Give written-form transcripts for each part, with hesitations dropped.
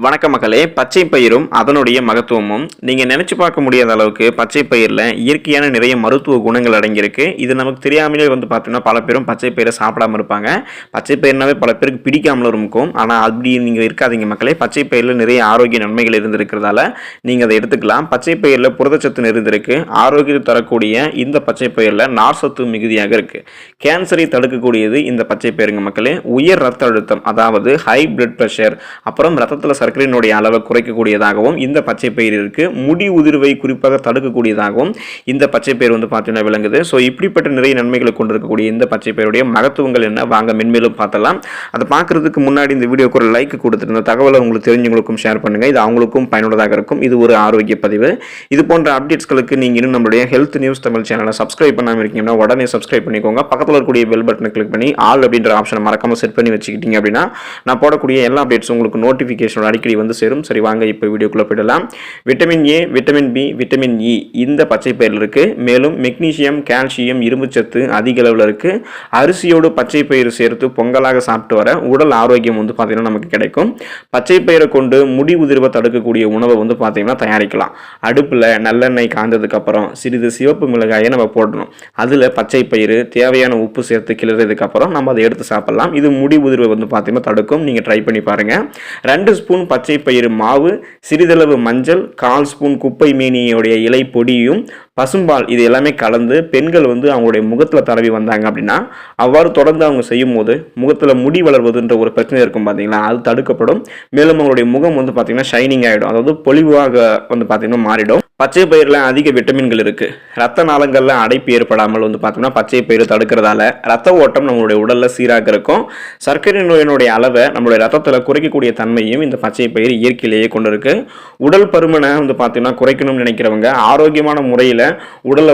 வணக்க மக்களே, பச்சை பயிரும் அதனுடைய மகத்துவமும் நீங்கள் நினச்சி பார்க்க முடியாத அளவுக்கு பச்சை பயிரில் இயற்கையான நிறைய மருத்துவ குணங்கள் அடங்கியிருக்கு. இது நமக்கு தெரியாமலே பார்த்தீங்கன்னா பல பேரும் பச்சை பயிரை சாப்பிடாமல் இருப்பாங்க. பச்சை பயிர்னாவே பல பேருக்கு பிடிக்காமலும் இருக்கும். ஆனால் அப்படி நீங்கள் இருக்காதீங்க மக்களே. பச்சை பயிரில் நிறைய ஆரோக்கிய நன்மைகள் இருந்திருக்கிறதால நீங்கள் அதை எடுத்துக்கலாம். பச்சை பயிரில் புரதச்சத்து நிறைந்திருக்கு. ஆரோக்கியத்தை தரக்கூடிய இந்த பச்சை பயிரில் நார்சத்து மிகுதியாக இருக்குது. கேன்சரை தடுக்கக்கூடியது இந்த பச்சை பயிருங்க மக்களே. உயர் ரத்த அழுத்தம், அதாவது ஹை பிளட் ப்ரெஷர், அப்புறம் ரத்தத்தில் சர்க்கரையினுடைய அளவை குறைக்கக்கூடியதாகவும் இந்த பச்சை பயிர் இருக்கு. முடி உதிர்வை குறிப்பாக தடுக்கக்கூடியதாகவும் இந்த பச்சை பயிர் பார்த்தீங்கன்னா விளங்குது. ஸோ இப்படிப்பட்ட நிறைய நன்மைகளை கொண்டிருக்கக்கூடிய இந்த பச்சை பயிருடைய மகத்துவங்கள் என்ன, வாங்க மென்மேலும் பார்த்தலாம். அதை பார்க்கறதுக்கு முன்னாடி இந்த வீடியோக்கு ஒரு லைக் கொடுத்துட்டு இந்த தகவலை உங்களுக்கு தெரிஞ்சவங்களுக்கும் ஷேர் பண்ணுங்க. இது அவங்களுக்கும் பயனுள்ளதாக இருக்கும். இது ஒரு ஆரோக்கிய பதிவு. இது போன்ற அப்டேட்ஸ்களுக்கு நீங்க இன்னும் நம்மளுடைய ஹெல்த் நியூஸ் தமிழ் சேனலை சப்ஸ்கிரைப் பண்ணாமல் இருக்கீங்கன்னா உடனே சப்ஸ்கிரைப் பண்ணிக்கோங்க. பக்கத்தில் இருக்கக்கூடிய பெல் பட்டனை கிளிக் பண்ணி ஆல் அப்படின்ற ஆப்ஷனை மறக்காம செட் பண்ணி வச்சுக்கிட்டீங்க அப்படின்னா நான் போடக்கூடிய எல்லா அப்டேட்ஸும் உங்களுக்கு நோட்டிஃபிகேஷன் அடிக்கடி சேரும். சரி, வாங்க இப்போ வீடியோக்குள்ள போயிடலாம். Vitamin A, vitamin B, vitamin E இந்த பச்சை பயிரில் இருக்கு. மேலும் மெக்னீசியம், கால்சியம், இரும்புச்சத்து அதிக அளவில் இருக்கு. அரிசியோடு பச்சை பயிறு சேர்த்து பொங்கலாக சாப்பிட்டு வர உடல் ஆரோக்கியம் பார்த்தீங்கன்னா நமக்கு கிடைக்கும். பச்சை பயிரை கொண்டு முடி உதிர்வை தடுக்கக்கூடிய உணவை பார்த்தீங்கன்னா தயாரிக்கலாம். அடுப்பில் நல்லெண்ணெய் காய்ந்ததுக்கு அப்புறம் சிறிது சிவப்பு மிளகாயை நம்ம போடணும். அதில் பச்சை பயிறு தேவையான உப்பு சேர்த்து கிளறதுக்கு அப்புறம் நம்ம அதை எடுத்து சாப்பிடலாம். இது முடி உதிர்வை பார்த்தீங்கன்னா தடுக்கும். நீங்க ட்ரை பண்ணி பாருங்க. 2 ஸ்பூன் பச்சை பயிறு மாவு, சிறிதளவு மஞ்சள், 1/4 ஸ்பூன் குப்பை மேனியோடைய இலை பொடியும், பசும்பால் இது எல்லாமே கலந்து பெண்கள் அவங்களுடைய முகத்தில் தடவி வந்தாங்க அப்படின்னா, அவ்வாறு தொடர்ந்து அவங்க செய்யும் போது முகத்தில் முடி வளர்வதுன்ற ஒரு பிரச்சனை இருக்கும் பார்த்தீங்களா, அது தடுக்கப்படும். மேலும் அவங்களுடைய முகம் பார்த்தீங்கன்னா ஷைனிங் ஆகிடும், அதாவது பொலிவாக பார்த்தீங்கன்னா மாறிடும். பச்சை பயிரில் அதிக விட்டமின்கள் இருக்கு. ரத்த நாளங்களில் அடைப்பு ஏற்படாமல் பார்த்தீங்கன்னா பச்சை பயிறு தடுக்கிறதால ரத்த ஓட்டம் நம்மளுடைய உடல்ல சீராக இருக்கும். சர்க்கரை நோயினுடைய அளவை நம்மளுடைய ரத்தத்தில் குறைக்கக்கூடிய தன்மையும் இந்த பச்சை பயிர் இயற்கையிலேயே கொண்டு இருக்கு. உடல் பருமனை பார்த்தீங்கன்னா குறைக்கணும்னு நினைக்கிறவங்க ஆரோக்கியமான முறையில் உடலை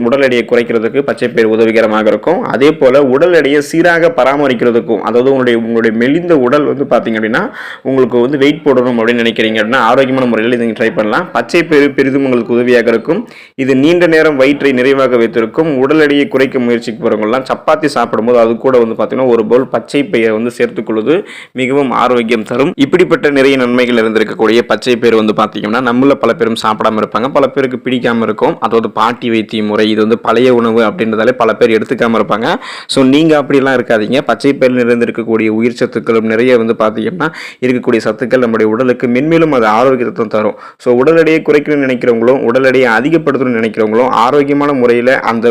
உடல் எடையை குறைக்கிறதுக்கு பச்சை பயிர் உதவிகரமாக இருக்கும். அதே போல உடல் எடையை சீராக பராமரிக்கிறதுக்கும், அதாவது உங்களுடைய மெலிந்த உடல் பார்த்தீங்க அப்படின்னா உங்களுக்கு வெயிட் போடணும் அப்படின்னு நினைக்கிறீங்க அப்படின்னா ஆரோக்கியமான முறையில் இதை ட்ரை பண்ணலாம். பச்சை பயிறு பெரிதும் உங்களுக்கு உதவியாக இருக்கும். இது நீண்ட நேரம் வயிற்றை நிறைவாக வைத்திருக்கும். உடல் எடையை குறைக்க முயற்சிக்கு போறவங்கலாம் சப்பாத்தி சாப்பிடும்போது அது கூட பார்த்தீங்கன்னா ஒரு பவுல் பச்சை பயிரை சேர்த்துக் கொள்வது மிகவும் ஆரோக்கியம் தரும். இப்படிப்பட்ட நிறைய நன்மைகள் இருந்திருக்கக்கூடிய பச்சை பயிர் பார்த்தீங்கன்னா நம்மள பல பேரும் சாப்பிடாம இருப்பாங்க. பல பேருக்கு பிடிக்காம இருக்கும். அதாவது பாட்டி வைத்திய முறை, இது பழைய உணவு அப்படின்றதாலே பல பேர் எடுத்துக்காம இருப்பாங்க. ஸோ நீங்க அப்படிலாம் இருக்காதீங்க. பச்சை பயிரில் நிறைந்திருக்கக்கூடிய உயிர் சத்துக்களும் நிறைய பார்த்தீங்கன்னா இருக்கக்கூடிய சத்துக்கள் நம்முடைய உடலுக்கு மென்மேலும் அது ஆரோக்கியத்தை தரும். ஸோ உடல் எடையை குறைக்கணும்னு நினைக்கிறவங்களும் உடல் எடையை அதிகப்படுத்தணும்னு நினைக்கிறவங்களும் ஆரோக்கியமான முறையில் அந்த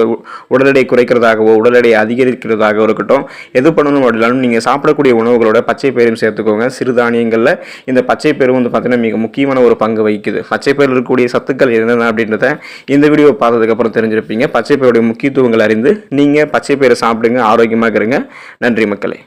உடல் எடையை குறைக்கிறதாகவோ உடல் எடையை அதிகரிக்கிறதாகவோ இருக்கட்டும், எது பண்ணணும் அப்படின்னாலும் நீங்கள் சாப்பிடக்கூடிய உணவுகளோட பச்சை பயிரும் சேர்த்துக்கோங்க. சிறுதானியங்களில் இந்த பச்சை பயிரும் பார்த்தீங்கன்னா மிக முக்கியமான ஒரு பங்கு வகிக்குது. பச்சை பயிரில் இருக்கக்கூடிய சத்துக்கள் என்னென்ன அப்படின்றத இந்த வீடியோ பார்த்ததுக்கப்புறம் தெரிஞ்சிருப்பீங்க. பச்சை பயிரோட முக்கியத்துவங்கள் அறிந்து நீங்கள் பச்சை பயிரை சாப்பிடுங்க, ஆரோக்கியமாக இருங்க. நன்றி மக்களே.